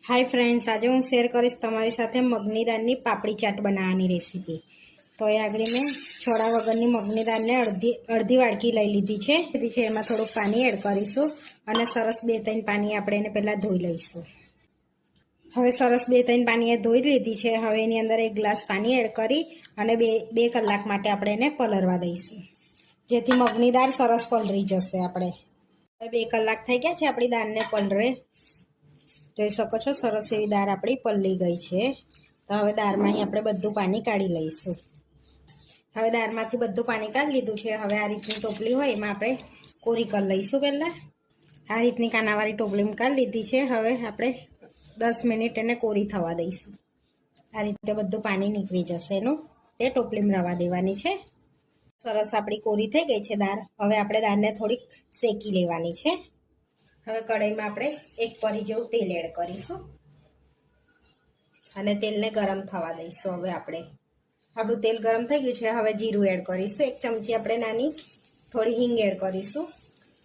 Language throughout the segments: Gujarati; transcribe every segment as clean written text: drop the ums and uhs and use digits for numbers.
हाय फ्रेंड्स, आज हूँ शेर करीश तमारी साथे मगनी दाळनी पापड़ी चाट बनाववानी रेसिपी। तो ये आगळ मैं छोड़ा वगरनी मगनी दाळ ने अर्धी वाडकी लई लीधी छे। एमां थोड़ुं पाणी एड करीशुं अने सरस 2-3 पाणी आपणे एने पहेला धोई लईशुं। हवे सरस 2-3 पाणीए धोई लीधी छे। हवे एनी अंदर 1 ग्लास पाणी एड करी अने 2 कलाक माटे आपणे एने पलळवा दईशुं, जेथी मगनी दाळ सरस पलળી जशे। आपणे 2 कलाक थई गया छे आपणी दाळने पलळे। જોઈ શકો છો સરસ એવી દાળ આપણી પલળી ગઈ છે। તો હવે દાળમાં આપણે બધું પાણી કાઢી લઈશું। હવે દાળમાંથી બધું પાણી કાઢી લીધું છે। હવે આ રીતની ટોપલી હોય એમાં આપણે કોરી કરી લઈશું। પહેલાં આ રીતની કાનાવાળી ટોપલીમાં કાઢી લીધી છે। હવે આપણે 10 મિનિટ એને કોરી થવા દઈશું। આ રીતે બધું પાણી નીકળી જશે એનું, તે ટોપલીમાં રવા દેવાની છે। સરસ આપણી કોરી થઈ ગઈ છે દાળ। હવે આપણે દાળને થોડીક શેકી લેવાની છે। હવે કઢાઈમાં આપણે 1 પરી જેવું તેલ એડ કરીશું અને તેલને ગરમ થવા દઈશું। હવે આપણું તેલ ગરમ થઈ ગયું છે। હવે જીરું એડ કરીશું। 1 ચમચી આપણે નાની થોડી હિંગ એડ કરીશું।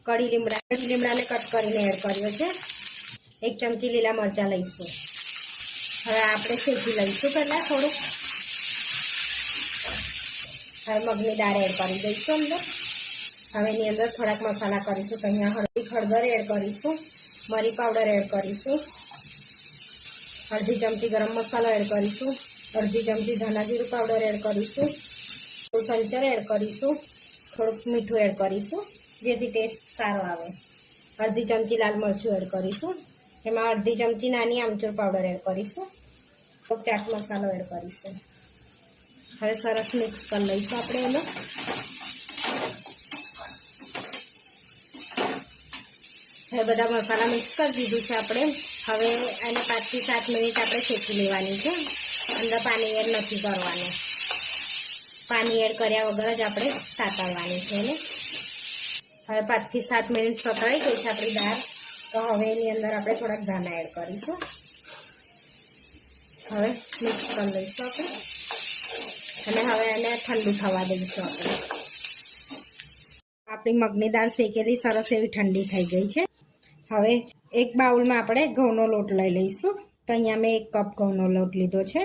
કઢી લીમડાને કટ કરીને એડ કર્યો છે। 1 ચમચી લીલા મરચાં લઈશું। હવે આપણે શેકી લઈશું પહેલાં થોડુંક। હવે મગની દાળ એડ કરી દઈશું અંદર। હવે એની અંદર થોડાક મસાલા કરીશું। તો અહીંયા હળદર એડ કરીશું, મરી પાવડર એડ કરીશું, અડધી ચમચી ગરમ મસાલો એડ કરીશું, અડધી ચમચી ધાણા જીરું પાવડર એડ કરીશું, સંચર એડ કરીશું, થોડુંક મીઠું એડ કરીશું જેથી ટેસ્ટ સારો આવે। અડધી ચમચી લાલ મરચું એડ કરીશું। એમાં અડધી ચમચી નાની આમચૂર પાવડર એડ કરીશું, થોડોક ચાટ મસાલો એડ કરીશું। હવે સરસ મિક્સ કરી લઈશું આપણે એનો। હવે બધા મસાલા મિક્સ કરી દીધું છે આપણે। હવે એને 5 થી 7 મિનિટ આપણે શેકી લેવાની છે। અંદર પાણી એડ નથી કરવાનું, પાણી એડ કર્યા વગર જ આપણે સાતળવાની છે એને। હવે 5 થી 7 મિનિટ સતળાઈ ગઈ છે આપણી દાળ। તો હવે એની અંદર આપણે થોડાક ધાણા એડ કરીશું। હવે મિક્સ કરી લઈશું આપણે અને હવે એને ઠંડુ થવા દઈશું આપણે। આપણી મગની દાળ શેકેલી સરસ એવી ઠંડી થઈ ગઈ છે। હવે એક બાઉલમાં આપણે ઘઉંનો લોટ લઈ લઈશું। તો અહીંયા મેં 1 કપ ઘઉંનો લોટ લીધો છે।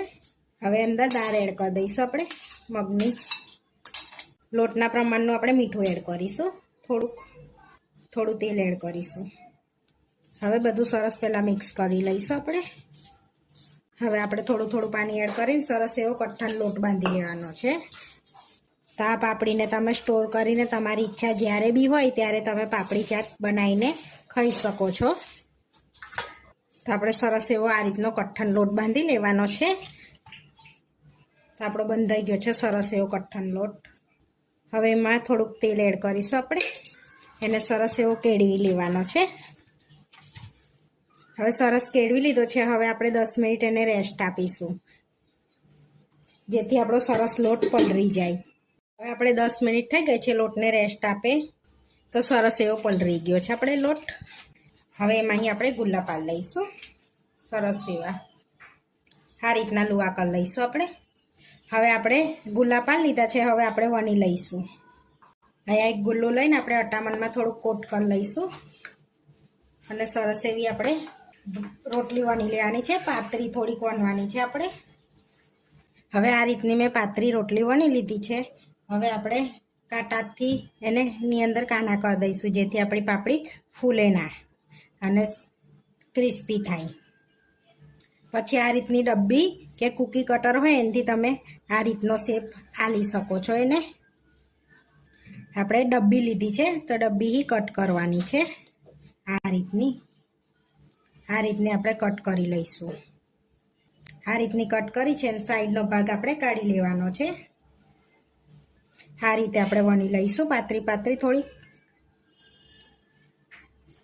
હવે અંદર દાળ એડ કરી દઈશું આપણે મગની। લોટના પ્રમાણનું આપણે મીઠું એડ કરીશું, થોડું તેલ એડ કરીશું। હવે બધું સરસ પહેલાં મિક્સ કરી લઈશું આપણે। હવે આપણે થોડું પાણી એડ કરીને સરસ એવો કઠણ લોટ બાંધી લેવાનો છે। તો આ પાપડીને તમે સ્ટોર કરીને તમારી ઈચ્છા જ્યારે બી હોય ત્યારે તમે પાપડી ચાટ બનાવીને ખાઈ શકો છો। તો આપણે સરસ એવો આ રીતનો કઠણ લોટ બાંધી લેવાનો છે। તો આપણો બંધાઈ ગયો છે સરસ એવો કઠણ લોટ। હવે એમાં થોડુંક તેલ એડ કરીશું આપણે, એને સરસ એવો કેળવી લેવાનો છે। હવે સરસ કેળવી લીધો છે। હવે આપણે 10 મિનિટ એને રેસ્ટ આપીશું જેથી આપણો સરસ લોટ પલળી જાય। હવે આપણે 10 મિનિટ થઈ ગઈ છે લોટને રેસ્ટ આપે, તો સરસ એવો પલળી ગયો છે આપણે લોટ। હવે એમાં આપણે ગુલ્લા પાડી લઈશું સરસ એવા, આ રીતના લુવા કરી લઈશું આપણે। હવે આપણે ગુલ્લા પાડી લીધા છે। હવે આપણે વણી લઈશું। અહીંયા એક ગુલ્લો લઈને આપણે અટામણમાં થોડુંક કોટ કરી લઈશું અને સરસ એવી આપણે રોટલી વણી લેવાની છે। પાતળી થોડીક વણવાની છે આપણે। હવે આ રીતની મેં પાતળી રોટલી વણી લીધી છે। હવે આપણે કાંટાથી એની અંદર કાના કરી દઈશું જેથી આપણી પાપડી ફૂલે ના અને ક્રિસ્પી થાય। પછી આ રીતની ડબ્બી કે કૂકી કટર હોય એનાથી તમે આ રીતનો શેપ આલી શકો છો એને। આપણે ડબ્બી લીધી છે તો ડબ્બી કટ કરવાની છે। આ રીતની આપણે કટ કરી લઈશું। આ રીતની કટ કરી છે અને સાઈડનો ભાગ આપણે કાઢી લેવાનો છે। આ રીતે આપણે વણી લઈશું પાતળી થોડી।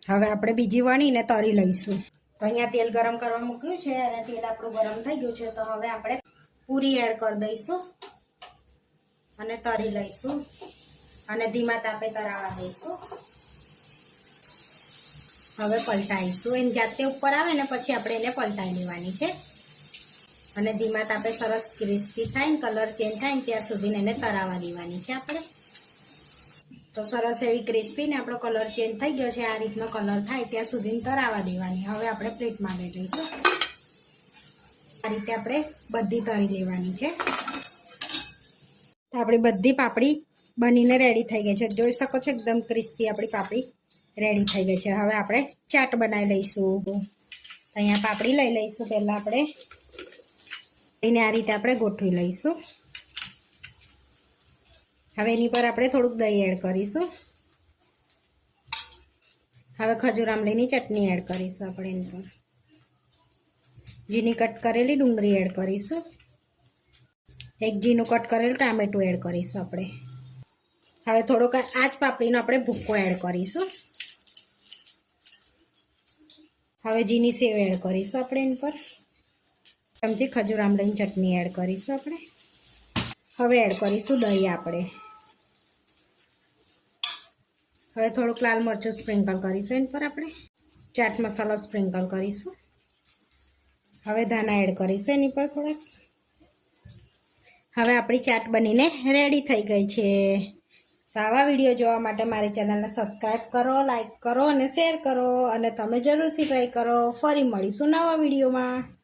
હવે આપણે બીજી વણીને તળી લઈશું। તો અહીંયા તેલ ગરમ કરવા મૂક્યું છે અને તેલ આપણું ગરમ થઈ ગયું છે। તો હવે આપણે પૂરી એડ કરી દઈશું અને તળી લઈશું અને ધીમા તાપે તળાવવા દઈશું। હવે પલટાઈશું, એની જાતે ઉપર આવે ને પછી આપણે એને પલટાઈ લેવાની છે અને ધીમા તાપે સરસ ક્રિસ્પી થાય ને કલર ચેન્જ થાય ને ત્યાં સુધી એને તળાવવા દેવાની છે આપણે। તો સરસ એવી ક્રિસ્પી ને આપણો કલર ચેન્જ થઈ ગયો છે। આ રીતનો કલર થાય ત્યાં સુધી તળાવવા દેવાની। હવે આપણે પ્લેટમાં લઈ લઈશું। આ રીતે આપણે બધી તળી લેવાની છે. તો આપણી બધી પાપડી બનીને રેડી થઈ ગઈ છે. જોઈ શકો છો એકદમ ક્રિસ્પી આપણી પાપડી રેડી થઈ ગઈ છે. હવે આપણે ચાટ બનાવી લઈશું. અહીંયા પાપડી લઈ લઈશું. પહેલાં આપણે એને આ રીતે આપણે ગોઠવી લઈશું. હવે એની પર આપણે થોડુંક દહીં એડ કરીશું. હવે ખજૂર આમલીની ચટણી એડ કરીશું આપણે એની પર. ઝીણી કટ કરેલી ડુંગળી એડ કરીશું. એક ઝીણું કટ કરેલું ટામેટું એડ કરીશું આપણે. હવે થોડોક આ જ પાપડીનો આપણે ભૂક્કો એડ કરીશું. હવે ઝીણી સેવ એડ કરીશું આપણે એની પર. ચમચી ખજૂર આમલીની ચટણી એડ કરીશું આપણે. હવે એડ કરીશું દહીં આપણે. હવે થોડુંક લાલ મરચું સ્પ્રિંકલ કરીશું એની પર આપણે. ચાટ મસાલો સ્પ્રિંકલ કરીશું. હવે ધાણા એડ કરીશું એની પર થોડાક. હવે આપણી ચાટ બનીને રેડી થઈ ગઈ છે. તો આવા વિડીયો જોવા માટે મારી ચેનલને સબસ્ક્રાઈબ કરો, લાઈક કરો અને શેર કરો. અને તમે જરૂરથી ટ્રાય કરો. ફરી મળીશું નવા વિડીયોમાં.